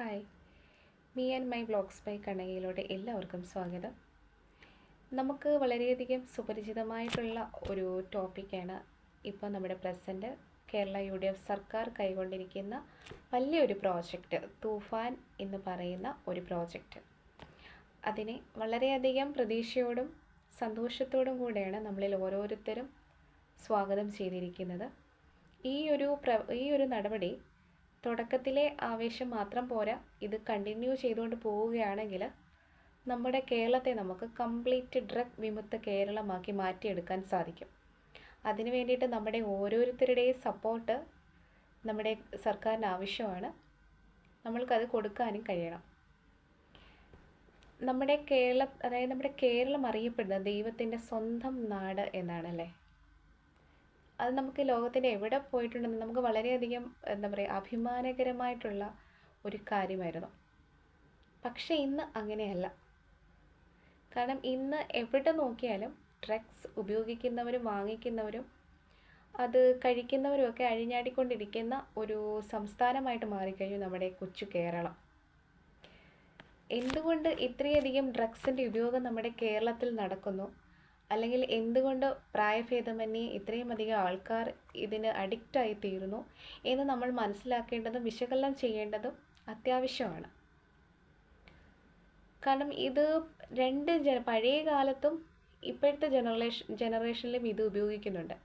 Hi, me and my vlogs by കണ്ണകയിലൂടെ എല്ലാവർക്കും സ്വാഗതം. നമുക്ക് വളരെയധികം സുപരിചിതമായിട്ടുള്ള ഒരു ടോപ്പിക്കാണ് ഇപ്പോൾ നമ്മുടെ പ്രസൻറ്റ് കേരള UDF സർക്കാർ കൈക്കൊണ്ടിരിക്കുന്ന വലിയൊരു പ്രോജക്റ്റ്, തൂഫാൻ എന്ന് പറയുന്ന ഒരു പ്രോജക്റ്റ്. അതിനെ വളരെയധികം പ്രതീക്ഷയോടും സന്തോഷത്തോടും കൂടെയാണ് നമ്മളിൽ ഓരോരുത്തരും സ്വാഗതം ചെയ്തിരിക്കുന്നത്. ഈ ഒരു നടപടി തുടക്കത്തിലെ ആവേശം മാത്രം പോരാ, ഇത് കണ്ടിന്യൂ ചെയ്തുകൊണ്ട് പോവുകയാണെങ്കിൽ നമ്മുടെ കേരളത്തെ നമുക്ക് കംപ്ലീറ്റ് ഡ്രഗ് വിമുക്ത കേരളമാക്കി മാറ്റിയെടുക്കാൻ സാധിക്കും. അതിനു വേണ്ടിയിട്ട് നമ്മുടെ ഓരോരുത്തരുടെയും സപ്പോർട്ട് നമ്മുടെ സർക്കാരിന് ആവശ്യമാണ്. നമ്മൾക്കത് കൊടുക്കാനും കഴിയണം. നമ്മുടെ കേരളം അറിയപ്പെടുന്നത് ദൈവത്തിൻ്റെ സ്വന്തം നാട് എന്നാണല്ലേ. അത് നമുക്ക് ലോകത്തിൻ്റെ എവിടെ പോയിട്ടുണ്ടെന്ന് നമുക്ക് വളരെയധികം അഭിമാനകരമായിട്ടുള്ള ഒരു കാര്യമായിരുന്നു. പക്ഷേ ഇന്ന് അങ്ങനെയല്ല. കാരണം ഇന്ന് എവിടെ നോക്കിയാലും ഡ്രഗ്സ് ഉപയോഗിക്കുന്നവരും വാങ്ങിക്കുന്നവരും അത് കഴിക്കുന്നവരും ഒക്കെ അഴിഞ്ഞാടിക്കൊണ്ടിരിക്കുന്ന ഒരു സംസ്ഥാനമായിട്ട് മാറിക്കഴിഞ്ഞു നമ്മുടെ കൊച്ചു കേരളം. എന്തുകൊണ്ട് ഇത്രയധികം ഡ്രഗ്സിൻ്റെ ഉപയോഗം നമ്മുടെ കേരളത്തിൽ നടക്കുന്നു, അല്ലെങ്കിൽ എന്തുകൊണ്ട് പ്രായഭേദമന്യേ ഇത്രയും അധികം ആൾക്കാർ ഇതിന് അഡിക്റ്റായി തീരുന്നു എന്ന് നമ്മൾ മനസ്സിലാക്കേണ്ടതും വിശകലനം ചെയ്യേണ്ടതും അത്യാവശ്യമാണ്. കാരണം ഇത് പഴയ കാലത്തും ഇപ്പോഴത്തെ ജനറേഷനിലും ഇത് ഉപയോഗിക്കുന്നുണ്ട്.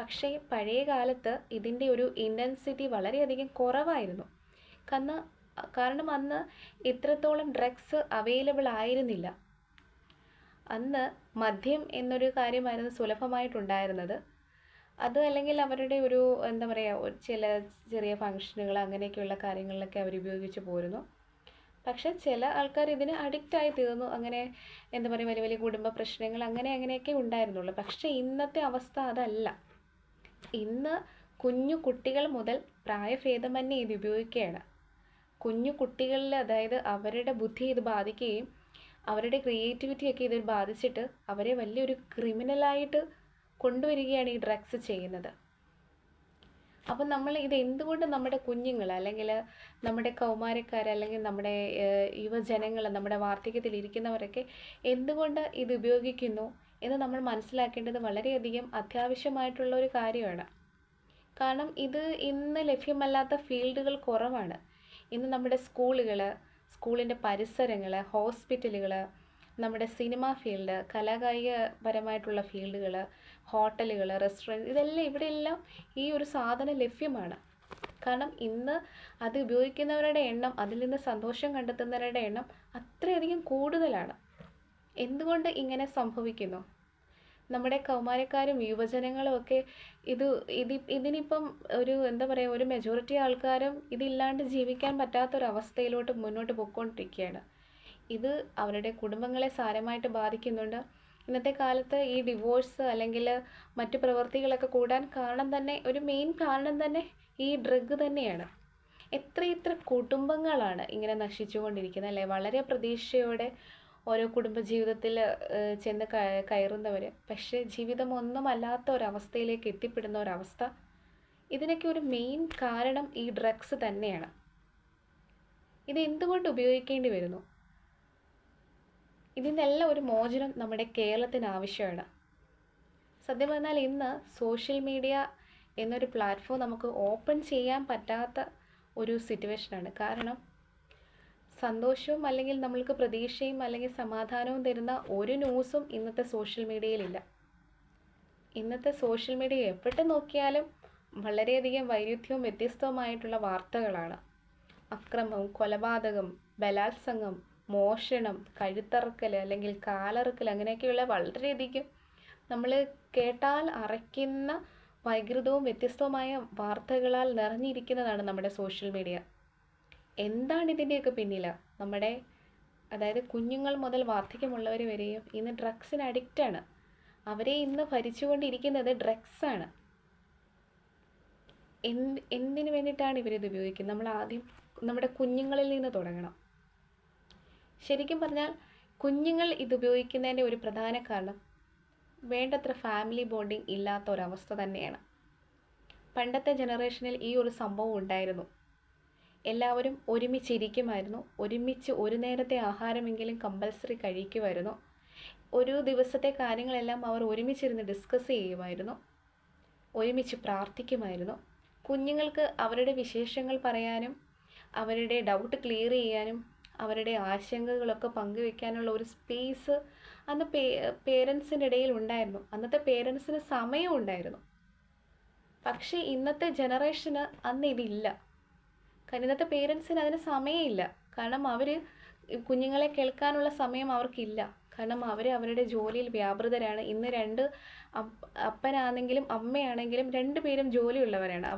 പക്ഷേ പഴയ കാലത്ത് ഇതിൻ്റെ ഒരു ഇൻറ്റൻസിറ്റി വളരെയധികം കുറവായിരുന്നു. കാരണം അന്ന് ഇത്രത്തോളം ഡ്രഗ്സ് അവൈലബിൾ ആയിരുന്നില്ല. അന്ന് മദ്യം എന്നൊരു കാര്യമായിരുന്നു സുലഭമായിട്ടുണ്ടായിരുന്നത്. അത് അല്ലെങ്കിൽ അവരുടെ ഒരു ചില ചെറിയ ഫങ്ഷനുകൾ അങ്ങനെയൊക്കെയുള്ള കാര്യങ്ങളിലൊക്കെ അവർ ഉപയോഗിച്ച് പോരുന്നു. പക്ഷെ ചില ആൾക്കാർ ഇതിന് അഡിക്റ്റായി തീർന്നു. അങ്ങനെ വലിയ വലിയ കുടുംബ പ്രശ്നങ്ങൾ അങ്ങനെയൊക്കെ ഉണ്ടായിരുന്നുള്ളൂ. പക്ഷെ ഇന്നത്തെ അവസ്ഥ അതല്ല. ഇന്ന് കുഞ്ഞു കുട്ടികൾ മുതൽ പ്രായഭേദമന്യേ ഇത് ഉപയോഗിക്കുകയാണ്. കുഞ്ഞു കുട്ടികളിൽ അവരുടെ ബുദ്ധി ഇത് ബാധിക്കുകയും അവരുടെ ക്രിയേറ്റിവിറ്റിയൊക്കെ ഇതിൽ ബാധിച്ചിട്ട് അവരെ വലിയൊരു ക്രിമിനലായിട്ട് കൊണ്ടുവരികയാണ് ഈ ഡ്രഗ്സ് ചെയ്യുന്നത്. അപ്പം നമ്മൾ ഇത് എന്തുകൊണ്ട് നമ്മുടെ കുഞ്ഞുങ്ങൾ അല്ലെങ്കിൽ നമ്മുടെ കൗമാരക്കാർ അല്ലെങ്കിൽ നമ്മുടെ യുവജനങ്ങൾ, നമ്മുടെ വാർദ്ധക്യത്തിലിരിക്കുന്നവരൊക്കെ എന്തുകൊണ്ട് ഇത് ഉപയോഗിക്കുന്നു എന്ന് നമ്മൾ മനസ്സിലാക്കേണ്ടത് വളരെയധികം അത്യാവശ്യമായിട്ടുള്ള ഒരു കാര്യമാണ്. കാരണം ഇത് ഇന്ന് ലഭ്യമല്ലാത്ത ഫീൽഡുകൾ കുറവാണ്. ഇന്ന് നമ്മുടെ സ്കൂളിൻ്റെ പരിസരങ്ങൾ, ഹോസ്പിറ്റലുകൾ, നമ്മുടെ സിനിമ ഫീൽഡ്, കലാകായികപരമായിട്ടുള്ള ഫീൽഡുകൾ, ഹോട്ടലുകൾ, റെസ്റ്റോറൻറ്റ്, ഇവിടെയെല്ലാം ഈ ഒരു സാധനം ലഭ്യമാണ്. കാരണം ഇന്ന് അത് ഉപയോഗിക്കുന്നവരുടെ എണ്ണം, അതിൽ നിന്ന് സന്തോഷം കണ്ടെത്തുന്നവരുടെ എണ്ണം അത്രയധികം കൂടുതലാണ്. എന്തുകൊണ്ട് ഇങ്ങനെ സംഭവിക്കുന്നു? നമ്മുടെ കൗമാരക്കാരും യുവജനങ്ങളും ഒക്കെ ഇതിനിപ്പം ഒരു മെജോറിറ്റി ആൾക്കാരും ഇതില്ലാണ്ട് ജീവിക്കാൻ പറ്റാത്തൊരവസ്ഥയിലോട്ട് മുന്നോട്ട് പോയിക്കൊണ്ടിരിക്കുകയാണ്. ഇത് അവരുടെ കുടുംബങ്ങളെ സാരമായിട്ട് ബാധിക്കുന്നുണ്ട്. ഇന്നത്തെ കാലത്ത് ഈ ഡിവോഴ്സ് അല്ലെങ്കിൽ മറ്റു പ്രവൃത്തികളൊക്കെ കൂടാൻ ഒരു മെയിൻ കാരണം തന്നെ ഈ ഡ്രഗ് തന്നെയാണ്. എത്ര കുടുംബങ്ങളാണ് ഇങ്ങനെ നശിച്ചുകൊണ്ടിരിക്കുന്നത് അല്ലേ. വളരെ പ്രതീക്ഷയോടെ ഓരോ കുടുംബജീവിതത്തിൽ ചെന്ന് കയറുന്നവർ, പക്ഷേ ജീവിതമൊന്നുമല്ലാത്ത ഒരവസ്ഥയിലേക്ക് എത്തിപ്പെടുന്ന ഒരവസ്ഥ. ഇതിനൊക്കെ ഒരു മെയിൻ കാരണം ഈ ഡ്രഗ്സ് തന്നെയാണ്. ഇത് എന്തുകൊണ്ട് ഉപയോഗിക്കേണ്ടി വരുന്നു? ഇതിനെല്ലാം ഒരു മോചനം നമ്മുടെ കേരളത്തിന് ആവശ്യമാണ്. സത്യം പറഞ്ഞാൽ ഇന്ന് സോഷ്യൽ മീഡിയ എന്നൊരു പ്ലാറ്റ്ഫോം നമുക്ക് ഓപ്പൺ ചെയ്യാൻ പറ്റാത്ത ഒരു സിറ്റുവേഷനാണ്. കാരണം സന്തോഷവും അല്ലെങ്കിൽ നമ്മൾക്ക് പ്രതീക്ഷയും അല്ലെങ്കിൽ സമാധാനവും തരുന്ന ഒരു ന്യൂസും ഇന്നത്തെ സോഷ്യൽ മീഡിയയിലില്ല. ഇന്നത്തെ സോഷ്യൽ മീഡിയ എവിടെ നോക്കിയാലും വളരെയധികം വൈരുദ്ധ്യവും വ്യത്യസ്തവുമായിട്ടുള്ള വാർത്തകളാണ്. അക്രമം, കൊലപാതകം, ബലാത്സംഗം, മോഷണം, കഴുത്തറക്കൽ അല്ലെങ്കിൽ കാലറക്കൽ, അങ്ങനെയൊക്കെയുള്ള വളരെയധികം നമ്മൾ കേട്ടാൽ അറയ്ക്കുന്ന വൈകൃതവും വ്യത്യസ്തവുമായ വാർത്തകളാൽ നിറഞ്ഞിരിക്കുന്നതാണ് നമ്മുടെ സോഷ്യൽ മീഡിയ. എന്താണ് ഇതിൻ്റെയൊക്കെ പിന്നിൽ? കുഞ്ഞുങ്ങൾ മുതൽ വാർദ്ധക്യമുള്ളവർ വരെയും ഇന്ന് ഡ്രഗ്സിന് അഡിക്റ്റാണ്. അവരെ ഇന്ന് ഭരിച്ചുകൊണ്ടിരിക്കുന്നത് ഡ്രഗ്സാണ്. എന്തിനു വേണ്ടിയിട്ടാണ് ഇവരിത് ഉപയോഗിക്കുന്നത്? നമ്മൾ ആദ്യം നമ്മുടെ കുഞ്ഞുങ്ങളിൽ നിന്ന് തുടങ്ങണം. ശരിക്കും പറഞ്ഞാൽ കുഞ്ഞുങ്ങൾ ഇത് ഉപയോഗിക്കുന്നതിൻ്റെ ഒരു പ്രധാന കാരണം വേണ്ടത്ര ഫാമിലി ബോണ്ടിങ് ഇല്ലാത്ത ഒരവസ്ഥ തന്നെയാണ്. പണ്ടത്തെ ജനറേഷനിൽ ഈ ഒരു സംഭവം ഉണ്ടായിരുന്നു. എല്ലാവരും ഒരുമിച്ചിരിക്കുമായിരുന്നു, ഒരുമിച്ച് ഒരു നേരത്തെ ആഹാരമെങ്കിലും കമ്പൽസറി കഴിക്കുമായിരുന്നു. ഒരു ദിവസത്തെ കാര്യങ്ങളെല്ലാം അവർ ഒരുമിച്ചിരുന്ന് ഡിസ്കസ് ചെയ്യുമായിരുന്നു, ഒരുമിച്ച് പ്രാർത്ഥിക്കുമായിരുന്നു. കുഞ്ഞുങ്ങൾക്ക് അവരുടെ വിശേഷങ്ങൾ പറയാനും അവരുടെ ഡൗട്ട് ക്ലിയർ ചെയ്യാനും അവരുടെ ആശങ്കകളൊക്കെ പങ്കുവെക്കാനുള്ള ഒരു സ്പേസ് അന്ന് പേരൻസിൻ്റെ ഇടയിൽ ഉണ്ടായിരുന്നു. അന്നത്തെ പേരൻസിന് സമയം ഉണ്ടായിരുന്നു. പക്ഷേ ഇന്നത്തെ ജനറേഷന് അന്ന് ഇതില്ല. കാരണം ഇന്നത്തെ പേരൻസിന് അതിന് സമയമില്ല. കാരണം അവർ കുഞ്ഞുങ്ങളെ കേൾക്കാനുള്ള സമയം അവർക്കില്ല. കാരണം അവർ അവരുടെ ജോലിയിൽ വ്യാപൃതരാണ്. ഇന്ന് അപ്പനാണെങ്കിലും അമ്മയാണെങ്കിലും രണ്ടുപേരും ജോലിയുള്ളവരാണ്.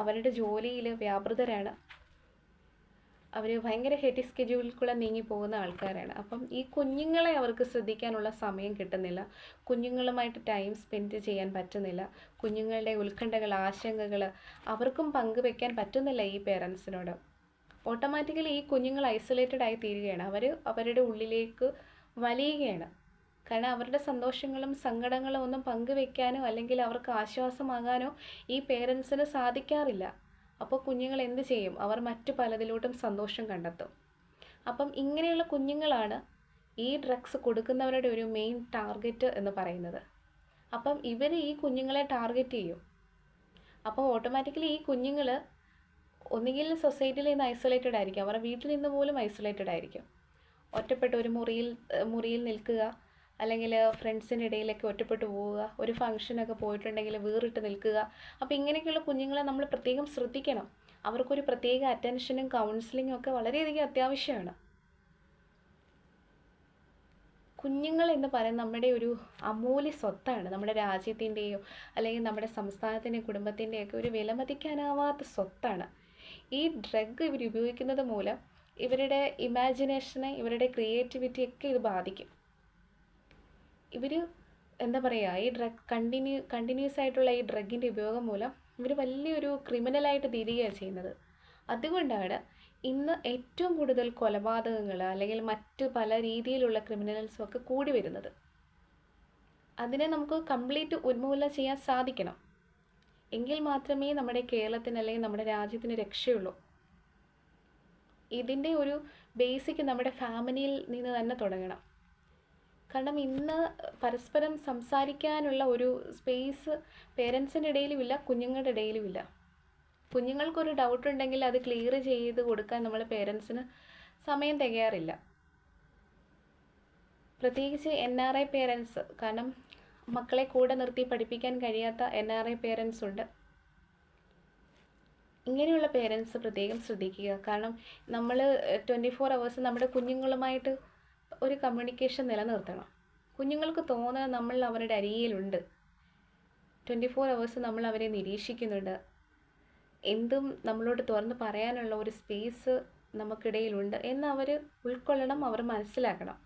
അവരുടെ ജോലിയിൽ വ്യാപൃതരാണ്. അവർ ഭയങ്കര ഹെറ്റി സ്കെഡ്യൂളിൽ കൂടെ നീങ്ങി പോകുന്ന ആൾക്കാരാണ്. അപ്പം ഈ കുഞ്ഞുങ്ങളെ അവർക്ക് ശ്രദ്ധിക്കാനുള്ള സമയം കിട്ടുന്നില്ല, കുഞ്ഞുങ്ങളുമായിട്ട് ടൈം സ്പെൻഡ് ചെയ്യാൻ പറ്റുന്നില്ല, കുഞ്ഞുങ്ങളുടെ ഉത്കണ്ഠകൾ, ആശങ്കകൾ അവർക്കും പങ്കുവെക്കാൻ പറ്റുന്നില്ല ഈ പേരൻസിനോട്. ഓട്ടോമാറ്റിക്കലി ഈ കുഞ്ഞുങ്ങൾ ഐസൊലേറ്റഡ് ആയി തീരുകയാണ്. അവരുടെ ഉള്ളിലേക്ക് വലിയുകയാണ്. കാരണം അവരുടെ സന്തോഷങ്ങളും സങ്കടങ്ങളും ഒന്നും പങ്കുവെക്കാനോ അല്ലെങ്കിൽ അവർക്ക് ആശ്വാസമാകാനോ ഈ പേരൻസിന് സാധിക്കാറില്ല. അപ്പോൾ കുഞ്ഞുങ്ങൾ എന്ത് ചെയ്യും? അവർ മറ്റു പലതിലോട്ടും സന്തോഷം കണ്ടെത്തും. അപ്പം ഇങ്ങനെയുള്ള കുഞ്ഞുങ്ങളാണ് ഈ ഡ്രഗ്സ് കൊടുക്കുന്നവരുടെ ഒരു മെയിൻ ടാർഗറ്റ് എന്ന് പറയുന്നത്. അപ്പം ഇവർ ഈ കുഞ്ഞുങ്ങളെ ടാർഗറ്റ് ചെയ്യും. അപ്പോൾ ഓട്ടോമാറ്റിക്കലി ഈ കുഞ്ഞുങ്ങൾ ഒന്നുകിൽ സൊസൈറ്റിയിൽ നിന്ന് ഐസൊലേറ്റഡ് ആയിരിക്കും, അവരുടെ വീട്ടിൽ നിന്ന് പോലും ഐസൊലേറ്റഡ് ആയിരിക്കും. ഒറ്റപ്പെട്ട ഒരു മുറിയിൽ നിൽക്കുക, അല്ലെങ്കിൽ ഫ്രണ്ട്സിൻ്റെ ഇടയിലൊക്കെ ഒറ്റപ്പെട്ടു പോവുക, ഒരു ഫംഗ്ഷനൊക്കെ പോയിട്ടുണ്ടെങ്കിൽ വേറിട്ട് നിൽക്കുക. അപ്പോൾ ഇങ്ങനെയൊക്കെയുള്ള കുഞ്ഞുങ്ങളെ നമ്മൾ പ്രത്യേകം ശ്രദ്ധിക്കണം. അവർക്കൊരു പ്രത്യേക അറ്റൻഷനും കൗൺസിലിങ്ങും ഒക്കെ വളരെയധികം അത്യാവശ്യമാണ്. കുഞ്ഞുങ്ങൾ എന്ന് പറയുന്നത് നമ്മുടെ ഒരു അമൂല്യ സ്വത്താണ്. നമ്മുടെ രാജ്യത്തിൻ്റെയോ അല്ലെങ്കിൽ നമ്മുടെ സംസ്ഥാനത്തിൻ്റെയോ കുടുംബത്തിൻ്റെയൊക്കെ ഒരു വിലമതിക്കാനാവാത്ത സ്വത്താണ്. ഈ ഡ്രഗ് ഇവർ ഉപയോഗിക്കുന്നത് മൂലം ഇവരുടെ ഇമാജിനേഷനെ, ഇവരുടെ ക്രിയേറ്റിവിറ്റിയൊക്കെ ഇത് ബാധിക്കും. ഇവർ എന്താ പറയുക, ഈ ഡ്രഗ് കണ്ടിന്യൂസ് ആയിട്ടുള്ള ഈ ഡ്രഗിൻ്റെ ഉപയോഗം മൂലം ഇവർ വലിയൊരു ക്രിമിനലായിട്ട് തീരുകയാണ് ചെയ്യുന്നത്. അതുകൊണ്ടാണ് ഇന്ന് ഏറ്റവും കൂടുതൽ കൊലപാതകങ്ങൾ അല്ലെങ്കിൽ മറ്റ് പല രീതിയിലുള്ള ക്രിമിനൽസും ഒക്കെ കൂടി വരുന്നത്. അതിനെ നമുക്ക് കംപ്ലീറ്റ് ഉന്മൂലനം ചെയ്യാൻ സാധിക്കണം. എങ്കിൽ മാത്രമേ നമ്മുടെ കേരളത്തിന് അല്ലെങ്കിൽ നമ്മുടെ രാജ്യത്തിന് രക്ഷയുള്ളൂ. ഇതിൻ്റെ ഒരു ബേസിക് നമ്മുടെ ഫാമിലിയിൽ നിന്ന് തന്നെ തുടങ്ങണം. കാരണം ഇന്ന് പരസ്പരം സംസാരിക്കാനുള്ള ഒരു സ്പേസ് പേരൻസിൻ്റെ ഇടയിലുമില്ല, കുഞ്ഞുങ്ങളുടെ ഇടയിലുമില്ല. കുഞ്ഞുങ്ങൾക്കൊരു ഡൗട്ട് ഉണ്ടെങ്കിൽ അത് ക്ലിയർ ചെയ്ത് കൊടുക്കാൻ നമ്മൾ പേരൻസിന് സമയം തികയാറില്ല. പ്രത്യേകിച്ച് NRI പേരൻസ്. കാരണം മക്കളെ കൂടെ നിർത്തി പഠിപ്പിക്കാൻ കഴിയാത്ത NRI പേരൻസ് ഉണ്ട്. ഇങ്ങനെയുള്ള പേരൻസ് പ്രത്യേകം ശ്രദ്ധിക്കുക. കാരണം നമ്മൾ 24 hours നമ്മുടെ കുഞ്ഞുങ്ങളുമായിട്ട് ഒരു കമ്മ്യൂണിക്കേഷൻ നിലനിർത്തണം. കുഞ്ഞുങ്ങൾക്ക് തോന്നുന്നത് നമ്മൾ അവരുടെ അരികിലുണ്ട്, 24 hours നമ്മൾ അവരെ നിരീക്ഷിക്കുന്നുണ്ട്, എന്തും നമ്മളോട് തുറന്ന് പറയാനുള്ള ഒരു സ്പേസ് നമുക്കിടയിലുണ്ട് എന്ന് അവർ ഉൾക്കൊള്ളണം, അവർ മനസ്സിലാക്കണം.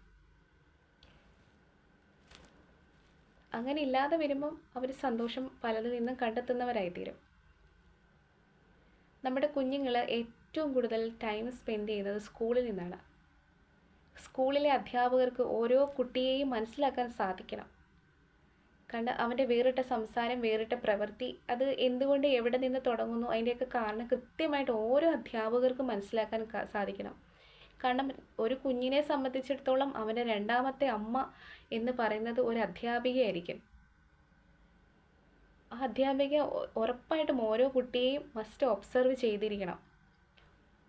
അങ്ങനെ ഇല്ലാതെ വരുമ്പം അവർ സന്തോഷം പലതിൽ നിന്നും കണ്ടെത്തുന്നവരായിത്തീരും. നമ്മുടെ കുഞ്ഞുങ്ങൾ ഏറ്റവും കൂടുതൽ ടൈം സ്പെൻഡ് ചെയ്യുന്നത് സ്കൂളിൽ നിന്നാണ്. സ്കൂളിലെ അധ്യാപകർക്ക് ഓരോ കുട്ടിയെയും മനസ്സിലാക്കാൻ സാധിക്കണം. കാരണം അവൻ്റെ വേറിട്ട സംസാരം, വേറിട്ട പ്രവൃത്തി, അത് എന്തുകൊണ്ട് എവിടെ നിന്ന് തുടങ്ങുന്നു, അതിൻ്റെയൊക്കെ കാരണം കൃത്യമായിട്ട് ഓരോ അധ്യാപകർക്കും മനസ്സിലാക്കാൻ സാധിക്കണം. കാരണം ഒരു കുഞ്ഞിനെ സംബന്ധിച്ചിടത്തോളം അവൻ്റെ രണ്ടാമത്തെ അമ്മ എന്ന് പറയുന്നത് ഒരു അധ്യാപികയായിരിക്കും. ആ അധ്യാപിക ഉറപ്പായിട്ടും ഓരോ കുട്ടിയെയും മസ്റ്റ് ഒബ്സർവ് ചെയ്തിരിക്കണം.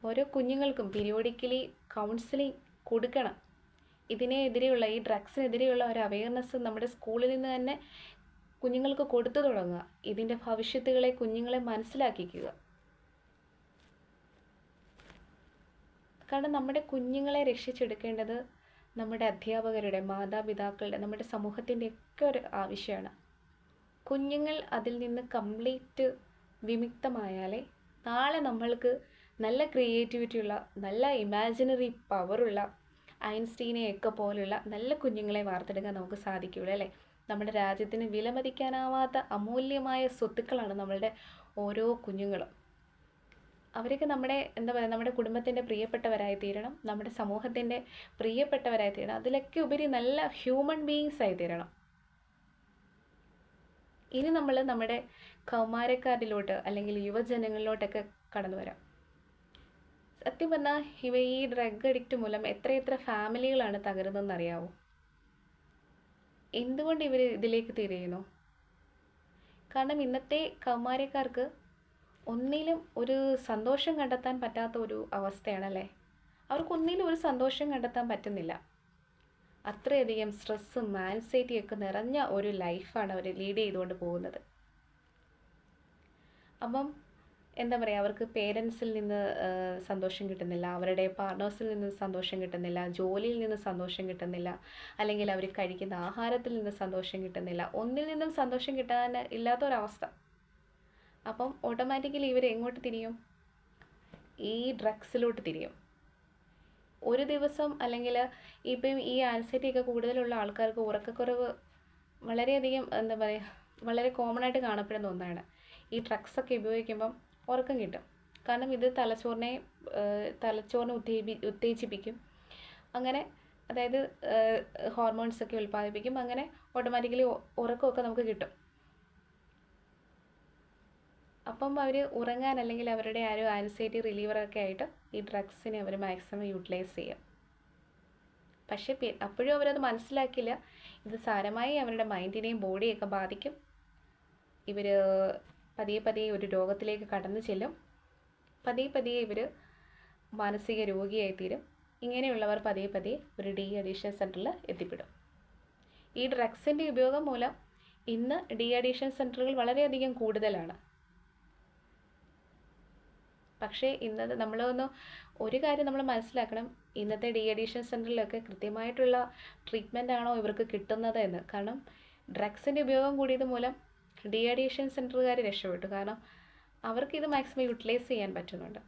ഓരോ കുഞ്ഞുങ്ങൾക്കും പീരിയോഡിക്കലി കൗൺസിലിംഗ് കൊടുക്കണം. ഇതിനെതിരെയുള്ള, ഈ ഡ്രഗ്സിനെതിരെയുള്ള ഒരു അവയർനെസ് നമ്മുടെ സ്കൂളിൽ നിന്ന് തന്നെ കുഞ്ഞുങ്ങൾക്ക് കൊടുത്തു തുടങ്ങുക. ഇതിൻ്റെ ഭവിഷ്യത്തുകളെ കുഞ്ഞുങ്ങളെ മനസ്സിലാക്കിക്കുക. കാരണം നമ്മുടെ കുഞ്ഞുങ്ങളെ രക്ഷിച്ചെടുക്കേണ്ടത് നമ്മുടെ അധ്യാപകരുടെ, മാതാപിതാക്കളുടെ, നമ്മുടെ സമൂഹത്തിൻ്റെ ഒക്കെ ഒരു ആവശ്യമാണ്. കുഞ്ഞുങ്ങൾ അതിൽ നിന്ന് കംപ്ലീറ്റ് വിമുക്തമായാലേ നാളെ നമ്മൾക്ക് നല്ല ക്രിയേറ്റിവിറ്റിയുള്ള, നല്ല ഇമാജിനറി പവറുള്ള ഐൻസ്റ്റീനെയൊക്കെ പോലുള്ള നല്ല കുഞ്ഞുങ്ങളെ വാർത്തെടുക്കാൻ നമുക്ക് സാധിക്കുകയുള്ളൂ, അല്ലേ? നമ്മുടെ രാജ്യത്തിന് വിലമതിക്കാനാവാത്ത അമൂല്യമായ സ്വത്തുക്കളാണ് നമ്മളുടെ ഓരോ കുഞ്ഞുങ്ങളും. അവരൊക്കെ നമ്മുടെ നമ്മുടെ കുടുംബത്തിൻ്റെ പ്രിയപ്പെട്ടവരായി തീരണം, നമ്മുടെ സമൂഹത്തിൻ്റെ പ്രിയപ്പെട്ടവരായി തീരണം, അതിലൊക്കെ ഉപരി നല്ല ഹ്യൂമൻ ബീയിങ്സ് ആയി തീരണം. ഇനി നമ്മൾ നമ്മുടെ കൗമാരക്കാരിലോട്ട് അല്ലെങ്കിൽ യുവജനങ്ങളിലോട്ടൊക്കെ കടന്നു വരാം. സത്യം പറഞ്ഞാൽ ഈ ഡ്രഗ് അഡിക്റ്റ് മൂലം എത്രയെത്ര ഫാമിലികളാണ് തകരുന്നതെന്ന് അറിയാവോ? എന്തുകൊണ്ട് ഇവർ ഇതിലേക്ക് തിരിയുന്നു? കാരണം ഇന്നത്തെ കൗമാരക്കാർക്ക് ഒന്നിലും ഒരു സന്തോഷം കണ്ടെത്താൻ പറ്റാത്ത ഒരു അവസ്ഥയാണല്ലേ. അവർക്കൊന്നിലും ഒരു സന്തോഷം കണ്ടെത്താൻ പറ്റുന്നില്ല. അത്രയധികം സ്ട്രെസ്സും ആൻസൈറ്റിയൊക്കെ നിറഞ്ഞ ഒരു ലൈഫാണ് അവർ ലീഡ് ചെയ്തുകൊണ്ട് പോകുന്നത്. അപ്പം എന്താ പറയുക, അവർക്ക് പേരൻസിൽ നിന്ന് സന്തോഷം കിട്ടുന്നില്ല, അവരുടെ പാർട്ട്നേഴ്സിൽ നിന്ന് സന്തോഷം കിട്ടുന്നില്ല, ജോലിയിൽ നിന്ന് സന്തോഷം കിട്ടുന്നില്ല, അല്ലെങ്കിൽ അവർ കഴിക്കുന്ന ആഹാരത്തിൽ നിന്ന് സന്തോഷം കിട്ടുന്നില്ല, ഒന്നിൽ നിന്നും സന്തോഷം കിട്ടാൻ ഇല്ലാത്തൊരവസ്ഥ. അപ്പം ഓട്ടോമാറ്റിക്കലി ഇവർ എങ്ങോട്ട് തിരിയും? ഈ ഡ്രഗ്സിലോട്ട് തിരിയും. ഒരു ദിവസം അല്ലെങ്കിൽ ഇപ്പം ഈ ആൻസൈറ്റിയൊക്കെ കൂടുതലുള്ള ആൾക്കാർക്ക് ഉറക്കക്കുറവ് വളരെയധികം എന്താ പറയുക, വളരെ കോമൺ ആയിട്ട് കാണപ്പെടുന്ന ഒന്നാണ്. ഈ ഡ്രഗ്സൊക്കെ ഉപയോഗിക്കുമ്പം ഉറക്കം കിട്ടും. കാരണം ഇത് തലച്ചോറിനെ ഉത്തേജിപ്പിക്കും. അങ്ങനെ അതായത് ഹോർമോൺസൊക്കെ ഉൽപ്പാദിപ്പിക്കും. അങ്ങനെ ഓട്ടോമാറ്റിക്കലി ഉറക്കമൊക്കെ നമുക്ക് കിട്ടും. അപ്പം അവർ ഉറങ്ങാൻ അല്ലെങ്കിൽ അവരുടെ ആ ഒരു ആൻസൈറ്റി റിലീവറൊക്കെ ആയിട്ട് ഈ ഡ്രഗ്സിനെ അവർ മാക്സിമം യൂട്ടിലൈസ് ചെയ്യും. പക്ഷേ അപ്പോഴും അവരത് മനസ്സിലാക്കില്ല. ഇത് സാരമായി അവരുടെ മൈൻഡിനെയും ബോഡിയൊക്കെ ബാധിക്കും. ഇവർ പതിയെ ഒരു രോഗത്തിലേക്ക് കടന്നു ചെല്ലും. പതിയെ ഇവർ മാനസിക രോഗിയായി തീരും. ഇങ്ങനെയുള്ളവർ പതിയെ ഒരു ഡി അഡിക്ഷൻ സെൻറ്ററിൽ എത്തിപ്പെടും. ഈ ഡ്രഗ്സിൻ്റെ ഉപയോഗം മൂലം ഇന്ന് ഡി അഡിക്ഷൻ സെൻറ്ററുകൾ വളരെയധികം കൂടുതലാണ്. പക്ഷേ ഇന്നത്തെ ഒരു കാര്യം നമ്മൾ മനസ്സിലാക്കണം, ഇന്നത്തെ ഡി അഡിക്ഷൻ സെൻറ്ററിലൊക്കെ കൃത്യമായിട്ടുള്ള ട്രീറ്റ്മെൻ്റ് ആണോ ഇവർക്ക് കിട്ടുന്നത് എന്ന്. കാരണം ഡ്രഗ്സിൻ്റെ ഉപയോഗം കൂടിയത് മൂലം ഡി അഡിക്ഷൻ സെൻറ്ററുകാർ രക്ഷപ്പെട്ടു. കാരണം അവർക്ക് ഇത് മാക്സിമം യൂട്ടിലൈസ് ചെയ്യാൻ പറ്റുന്നുണ്ട്.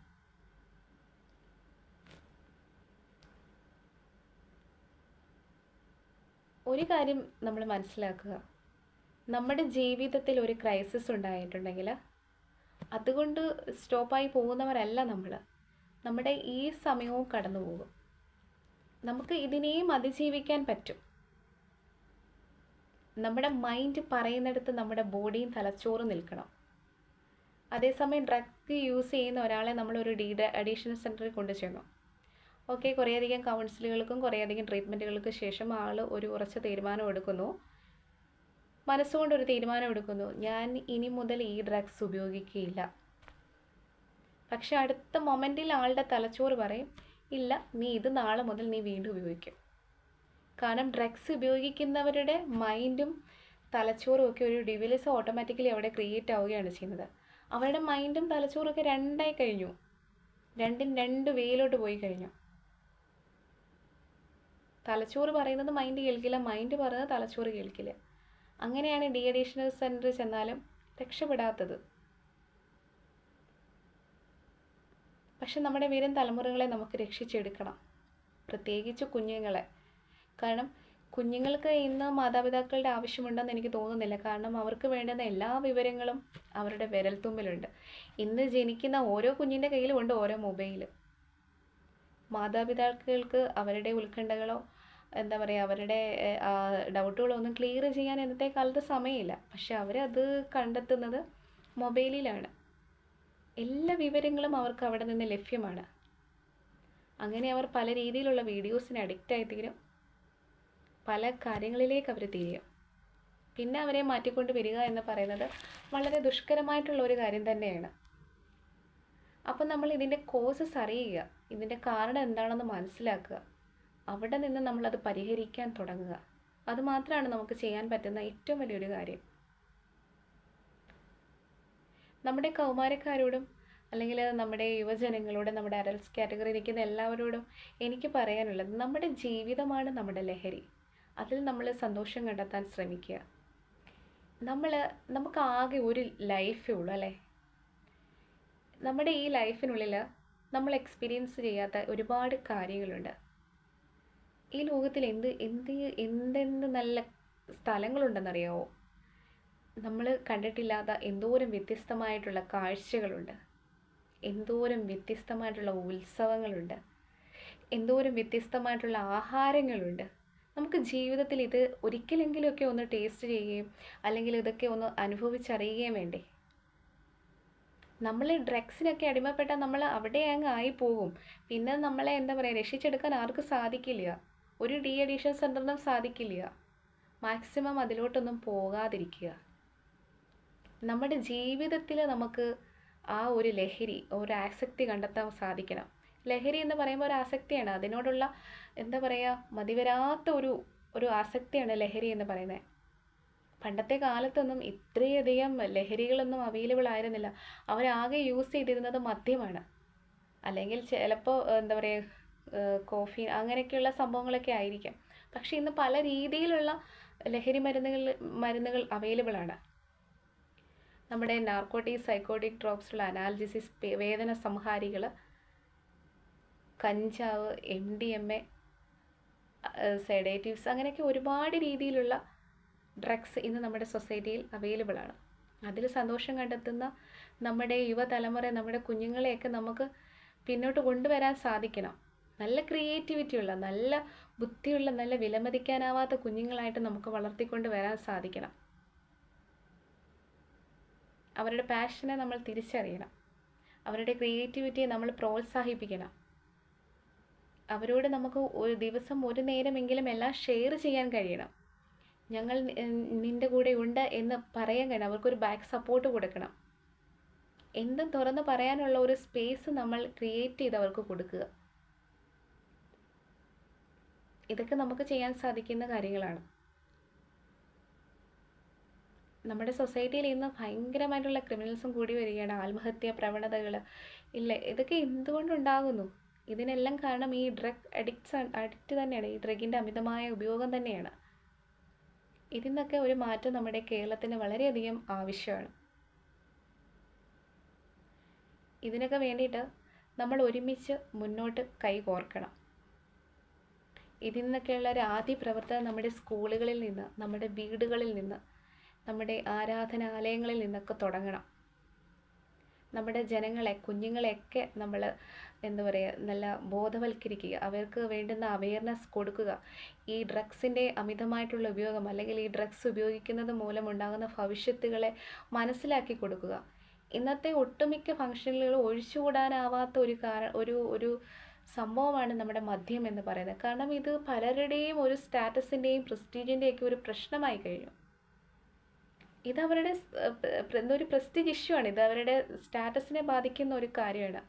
ഒരു കാര്യം നമ്മൾ മനസ്സിലാക്കുക, നമ്മുടെ ജീവിതത്തിൽ ഒരു ക്രൈസിസ് ഉണ്ടായിട്ടുണ്ടെങ്കിൽ അതുകൊണ്ട് സ്റ്റോപ്പായി പോകുന്നവരല്ല നമ്മൾ. നമ്മുടെ ഈ സമയവും കടന്നു പോകും. നമുക്ക് ഇതിനെയും അതിജീവിക്കാൻ പറ്റും. നമ്മുടെ മൈൻഡ് പറയുന്നിടത്ത് നമ്മുടെ ബോഡിയും തലച്ചോറും നിൽക്കണം. അതേസമയം ഡ്രഗ് യൂസ് ചെയ്യുന്ന ഒരാളെ നമ്മളൊരു അഡിക്ഷൻ സെൻറ്ററിൽ കൊണ്ടുചെന്നു. ഓക്കെ, കുറേയധികം കൗൺസിലുകൾക്കും കുറേയധികം ട്രീറ്റ്മെൻറ്റുകൾക്ക് ശേഷം ആൾ ഒരു ഉറച്ച തീരുമാനം എടുക്കുന്നു, മനസ്സുകൊണ്ടൊരു തീരുമാനം എടുക്കുന്നു, ഞാൻ ഇനി മുതൽ ഈ ഡ്രഗ്സ് ഉപയോഗിക്കുകയില്ല. പക്ഷെ അടുത്ത മൊമെൻറ്റിൽ ആളുടെ തലച്ചോറ് പറയും, ഇല്ല, നീ ഇത് നാളെ മുതൽ നീ വീണ്ടും ഉപയോഗിക്കും. കാരണം ഡ്രഗ്സ് ഉപയോഗിക്കുന്നവരുടെ മൈൻഡും തലച്ചോറും ഒക്കെ ഒരു ഡിവൈസ് ഓട്ടോമാറ്റിക്കലി അവിടെ ക്രിയേറ്റ് ആവുകയാണ് ചെയ്യുന്നത്. അവരുടെ മൈൻഡും തലച്ചോറും ഒക്കെ രണ്ടായി കഴിഞ്ഞു. രണ്ട് വേയിലോട്ട് പോയി കഴിഞ്ഞു. തലച്ചോറ് പറയുന്നത് മൈൻഡ് കേൾക്കില്ല, മൈൻഡ് പറയുന്നത് തലച്ചോറ് കേൾക്കില്ല. അങ്ങനെയാണ് ഡി അഡിക്ഷണൽ സെൻറ്ററിൽ ചെന്നാലും രക്ഷപ്പെടാത്തത്. പക്ഷെ നമ്മുടെ വരും തലമുറകളെ നമുക്ക് രക്ഷിച്ചെടുക്കണം, പ്രത്യേകിച്ച് കുഞ്ഞുങ്ങളെ. കാരണം കുഞ്ഞുങ്ങൾക്ക് ഇന്ന് മാതാപിതാക്കളുടെ ആവശ്യമുണ്ടെന്ന് എനിക്ക് തോന്നുന്നില്ല. കാരണം അവർക്ക് വേണ്ടുന്ന എല്ലാ വിവരങ്ങളും അവരുടെ വിരൽത്തുമ്പിലുണ്ട്. ഇന്ന് ജനിക്കുന്ന ഓരോ കുഞ്ഞിൻ്റെ കയ്യിലും ഉണ്ട് ഓരോ മൊബൈൽ. മാതാപിതാക്കൾക്ക് അവരുടെ ഉത്കണ്ഠകളോ എന്താ പറയുക, അവരുടെ ഡൗട്ടുകളോ ഒന്നും ക്ലിയർ ചെയ്യാൻ ഇന്നത്തെ കാലത്ത് സമയമില്ല. പക്ഷെ അവരത് കണ്ടെത്തുന്നത് മൊബൈലിലാണ്. എല്ലാ വിവരങ്ങളും അവർക്ക് അവിടെ നിന്ന് ലഭ്യമാണ്. അങ്ങനെ അവർ പല രീതിയിലുള്ള വീഡിയോസിന് അഡിക്റ്റായി തീരും. പല കാര്യങ്ങളിലേക്ക് അവർ തിരിയും. പിന്നെ അവരെ മാറ്റിക്കൊണ്ട് വരിക എന്ന് പറയുന്നത് വളരെ ദുഷ്കരമായിട്ടുള്ള ഒരു കാര്യം തന്നെയാണ്. അപ്പം നമ്മൾ ഇതിൻ്റെ കോസസ് അറിയുക, ഇതിൻ്റെ കാരണം എന്താണെന്ന് മനസ്സിലാക്കുക, അവിടെ നിന്ന് നമ്മളത് പരിഹരിക്കാൻ തുടങ്ങുക. അതുമാത്രമാണ് നമുക്ക് ചെയ്യാൻ പറ്റുന്ന ഏറ്റവും വലിയൊരു കാര്യം. നമ്മുടെ കൗമാരക്കാരോടും അല്ലെങ്കിൽ നമ്മുടെ യുവജനങ്ങളോടും നമ്മുടെ അഡൽട്സ് കാറ്റഗറി നിൽക്കുന്ന എല്ലാവരോടും എനിക്ക് പറയാനുള്ളത്, നമ്മുടെ ജീവിതമാണ് നമ്മുടെ ലഹരി. അതിൽ നമ്മൾ സന്തോഷം കണ്ടെത്താൻ ശ്രമിക്കുക. നമുക്ക് ആകെ ഒരു ലൈഫേ ഉള്ളൂ അല്ലേ? നമ്മുടെ ഈ ലൈഫിനുള്ളിൽ നമ്മൾ എക്സ്പീരിയൻസ് ചെയ്യാത്ത ഒരുപാട് കാര്യങ്ങളുണ്ട്. ഈ ലോകത്തിൽ എന്തെന്ത് നല്ല സ്ഥലങ്ങളുണ്ടെന്നറിയാമോ? നമ്മൾ കണ്ടിട്ടില്ലാത്ത എന്തോരം വ്യത്യസ്തമായിട്ടുള്ള കാഴ്ചകളുണ്ട്, എന്തോരം വ്യത്യസ്തമായിട്ടുള്ള ഉത്സവങ്ങളുണ്ട്, എന്തോരം വ്യത്യസ്തമായിട്ടുള്ള ആഹാരങ്ങളുണ്ട്. നമുക്ക് ജീവിതത്തിൽ ഇത് ഒരിക്കലെങ്കിലുമൊക്കെ ഒന്ന് ടേസ്റ്റ് ചെയ്യുകയും അല്ലെങ്കിൽ ഇതൊക്കെ ഒന്ന് അനുഭവിച്ചറിയുകയും വേണ്ടേ? നമ്മൾ ഡ്രഗ്സിനൊക്കെ അടിമപ്പെട്ടാൽ നമ്മൾ അവിടെ അങ്ങ് ആയി പോകും. പിന്നെ നമ്മളെ എന്താ പറയുക, രക്ഷിച്ചെടുക്കാൻ ആർക്കും സാധിക്കില്ല. ഒരു ഡി അഡിക്ഷൻ സെൻ്ററിനും സാധിക്കില്ല. മാക്സിമം അതിലോട്ടൊന്നും പോകാതിരിക്കുക. നമ്മുടെ ജീവിതത്തിൽ നമുക്ക് ആ ഒരു ലഹരി, ഒരു ആസക്തി കണ്ടെത്താൻ സാധിക്കണം. ലഹരി എന്ന് പറയുമ്പോൾ ഒരു ആസക്തിയാണ്, അതിനോടുള്ള എന്താ പറയുക, മതിവരാത്ത ഒരു ആസക്തിയാണ് ലഹരി എന്ന് പറയുന്നത്. പണ്ടത്തെ കാലത്തൊന്നും ഇത്രയധികം ലഹരികളൊന്നും അവൈലബിൾ ആയിരുന്നില്ല. അവരാകെ യൂസ് ചെയ്തിരുന്നത് മദ്യമാണ്, അല്ലെങ്കിൽ ചിലപ്പോൾ എന്താ പറയുക കോഫി അങ്ങനെയൊക്കെയുള്ള സംഭവങ്ങളൊക്കെ ആയിരിക്കാം. പക്ഷേ ഇന്ന് പല രീതിയിലുള്ള ലഹരി മരുന്നുകൾ അവൈലബിൾ ആണ്. നമ്മുടെ നാർക്കോട്ടിക് സൈക്കോട്ടിക് ഡ്രോപ്സുള്ള അനാൽജസിസ്, വേദന സംഹാരികൾ, കഞ്ചാവ്, MDMA, സെഡേറ്റീവ്സ്, അങ്ങനെയൊക്കെ ഒരുപാട് രീതിയിലുള്ള ഡ്രഗ്സ് ഇന്ന് നമ്മുടെ സൊസൈറ്റിയിൽ അവൈലബിൾ ആണ്. അതിൽ സന്തോഷം കണ്ടെത്തുന്ന നമ്മുടെ യുവതലമുറ, നമ്മുടെ കുഞ്ഞുങ്ങളെയൊക്കെ നമുക്ക് പിന്നോട്ട് കൊണ്ടുവരാൻ സാധിക്കണം. നല്ല ക്രിയേറ്റിവിറ്റിയുള്ള, നല്ല ബുദ്ധിയുള്ള, നല്ല വിലമതിക്കാനാവാത്ത കുഞ്ഞുങ്ങളായിട്ട് നമുക്ക് വളർത്തിക്കൊണ്ട് വരാൻ സാധിക്കണം. അവരുടെ പാഷനെ നമ്മൾ തിരിച്ചറിയണം. അവരുടെ ക്രിയേറ്റിവിറ്റിയെ നമ്മൾ പ്രോത്സാഹിപ്പിക്കണം. അവരോട് നമുക്ക് ഒരു ദിവസം ഒരു നേരമെങ്കിലും എല്ലാം ഷെയർ ചെയ്യാൻ കഴിയണം. ഞങ്ങൾ നിൻ്റെ കൂടെ ഉണ്ട് എന്ന് പറയാൻ കഴിയണം. അവർക്കൊരു ബാക്ക് സപ്പോർട്ട് കൊടുക്കണം. എന്തും തുറന്ന് പറയാനുള്ള ഒരു സ്പേസ് നമ്മൾ ക്രിയേറ്റ് ചെയ്ത് അവർക്ക് കൊടുക്കുക. ഇതൊക്കെ നമുക്ക് ചെയ്യാൻ സാധിക്കുന്ന കാര്യങ്ങളാണ്. നമ്മുടെ സൊസൈറ്റിയിൽ ഇന്ന് ഭയങ്കരമായിട്ടുള്ള ക്രിമിനൽസും കൂടി വരികയാണ്. ആത്മഹത്യാ പ്രവണതകൾ ഇല്ല. ഇതൊക്കെ എന്തുകൊണ്ടുണ്ടാകുന്നു? ഇതിനെല്ലാം കാരണം ഈ ഡ്രഗ് അഡിക്റ്റ് തന്നെയാണ്. ഈ ഡ്രഗിൻ്റെ അമിതമായ ഉപയോഗം തന്നെയാണ്. ഇതിൽ നിന്നൊക്കെ ഒരു മാറ്റം നമ്മുടെ കേരളത്തിന് വളരെയധികം ആവശ്യമാണ്. ഇതിനൊക്കെ വേണ്ടിയിട്ട് നമ്മൾ ഒരുമിച്ച് മുന്നോട്ട് കൈകോർക്കണം. ഇതിൽ നിന്നൊക്കെയുള്ള ഒരു ആദ്യ പ്രവർത്തനം നമ്മുടെ സ്കൂളുകളിൽ നിന്ന്, നമ്മുടെ വീടുകളിൽ നിന്ന്, നമ്മുടെ ആരാധനാലയങ്ങളിൽ നിന്നൊക്കെ തുടങ്ങണം. നമ്മുടെ ജനങ്ങളെ, കുഞ്ഞുങ്ങളെയൊക്കെ നമ്മൾ എന്താ പറയുക, നല്ല ബോധവൽക്കരിക്കുക. അവർക്ക് വേണ്ടുന്ന അവെയർനെസ് കൊടുക്കുക. ഈ ഡ്രഗ്സിൻ്റെ അമിതമായിട്ടുള്ള ഉപയോഗം, അല്ലെങ്കിൽ ഈ ഡ്രഗ്സ് ഉപയോഗിക്കുന്നത് മൂലമുണ്ടാകുന്ന ഭവിഷ്യത്തുകളെ മനസ്സിലാക്കി കൊടുക്കുക. ഇന്നത്തെ ഒട്ടുമിക്ക ഫംഗ്ഷനുകൾ ഒഴിച്ചുകൂടാനാവാത്ത ഒരു സംഭവമാണ് നമ്മുടെ മദ്യം എന്ന് പറയുന്നത്. കാരണം ഇത് പലരുടെയും ഒരു സ്റ്റാറ്റസിൻ്റെയും പ്രസ്റ്റീജിൻ്റെയൊക്കെ ഒരു പ്രശ്നമായി കഴിഞ്ഞു. ഇത് അവരുടെ ഒരു പ്രസ്റ്റീജ് ഇഷ്യൂ ആണ്. ഇത് അവരുടെ സ്റ്റാറ്റസിനെ ബാധിക്കുന്ന ഒരു കാര്യമാണ്.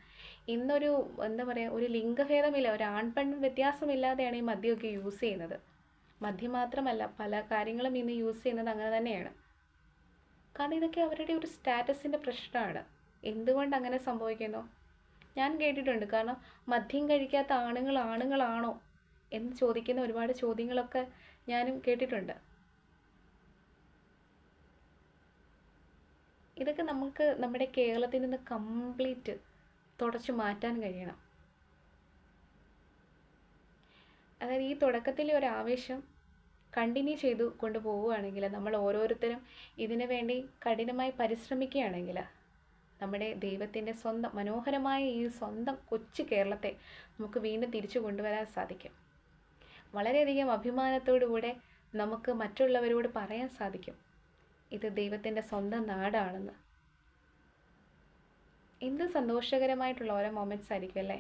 ഇന്നൊരു എന്താ പറയുക, ഒരു ലിംഗഭേദമില്ല, ഒരു ആൺപെൺ വ്യത്യാസമില്ലാതെയാണ് ഈ മദ്യമൊക്കെ യൂസ് ചെയ്യുന്നത്. മദ്യം മാത്രമല്ല, പല കാര്യങ്ങളും ഇന്ന് യൂസ് ചെയ്യുന്നത് അങ്ങനെ തന്നെയാണ്. കാരണം ഇതൊക്കെ അവരുടെ ഒരു സ്റ്റാറ്റസിൻ്റെ പ്രശ്നമാണ്. എന്തുകൊണ്ട് അങ്ങനെ സംഭവിക്കുന്നു? ഞാൻ കേട്ടിട്ടുണ്ട്. കാരണം മദ്യം കഴിക്കാത്ത ആണുങ്ങളാണോ എന്ന് ചോദിക്കുന്ന ഒരുപാട് ചോദ്യങ്ങളൊക്കെ ഞാനും കേട്ടിട്ടുണ്ട്. ഇതൊക്കെ നമുക്ക് നമ്മുടെ കേരളത്തിൽ നിന്ന് കംപ്ലീറ്റ് തുടച്ചു മാറ്റാൻ കഴിയണം. അതായത് ഈ തുടക്കത്തിലെ ഒരു ആവേശം കണ്ടിന്യൂ ചെയ്തു കൊണ്ടുപോവുകയാണെങ്കിൽ, നമ്മൾ ഓരോരുത്തരും ഇതിനു വേണ്ടി കഠിനമായി പരിശ്രമിക്കുകയാണെങ്കിൽ, നമ്മുടെ ദൈവത്തിൻ്റെ സ്വന്തം മനോഹരമായ ഈ സ്വന്തം കൊച്ചു കേരളത്തെ നമുക്ക് വീണ്ടും തിരിച്ചു കൊണ്ടുവരാൻ സാധിക്കും. വളരെയധികം അഭിമാനത്തോടുകൂടെ നമുക്ക് മറ്റുള്ളവരോട് പറയാൻ സാധിക്കും, ഇത് ദൈവത്തിൻ്റെ സ്വന്തം നാടാണെന്ന്. എന്ത് സന്തോഷകരമായിട്ടുള്ള ഓരോ മൊമെൻറ്റ്സ് ആയിരിക്കും അല്ലേ?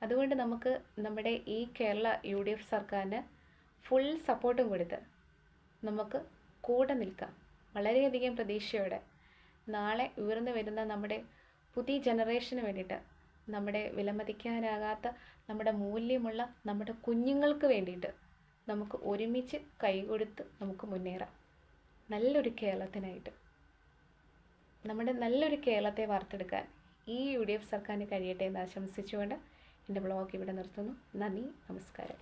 അതുകൊണ്ട് നമുക്ക് നമ്മുടെ ഈ കേരള UDF സർക്കാരിന് ഫുൾ സപ്പോർട്ടും കൊടുത്ത് നമുക്ക് കൂടെ നിൽക്കാം. വളരെയധികം പ്രതീക്ഷയോടെ നാളെ ഉയർന്നു വരുന്ന നമ്മുടെ പുതിയ ജനറേഷന് വേണ്ടിയിട്ട്, നമ്മുടെ വിലമതിക്കാനാകാത്ത, നമ്മുടെ മൂല്യമുള്ള നമ്മുടെ കുഞ്ഞുങ്ങൾക്ക് വേണ്ടിയിട്ട് നമുക്ക് ഒരുമിച്ച് കൈകൊടുത്ത് നമുക്ക് മുന്നേറാം. നല്ലൊരു കേരളത്തിനായിട്ട്, നമ്മുടെ നല്ലൊരു കേരളത്തെ വാർത്തെടുക്കാൻ ഈ UDF സർക്കാരിന് കഴിയട്ടെ എന്ന് ആശംസിച്ചുകൊണ്ട് എൻ്റെ വ്ളോഗ് ഇവിടെ നിർത്തുന്നു. നന്ദി, നമസ്കാരം.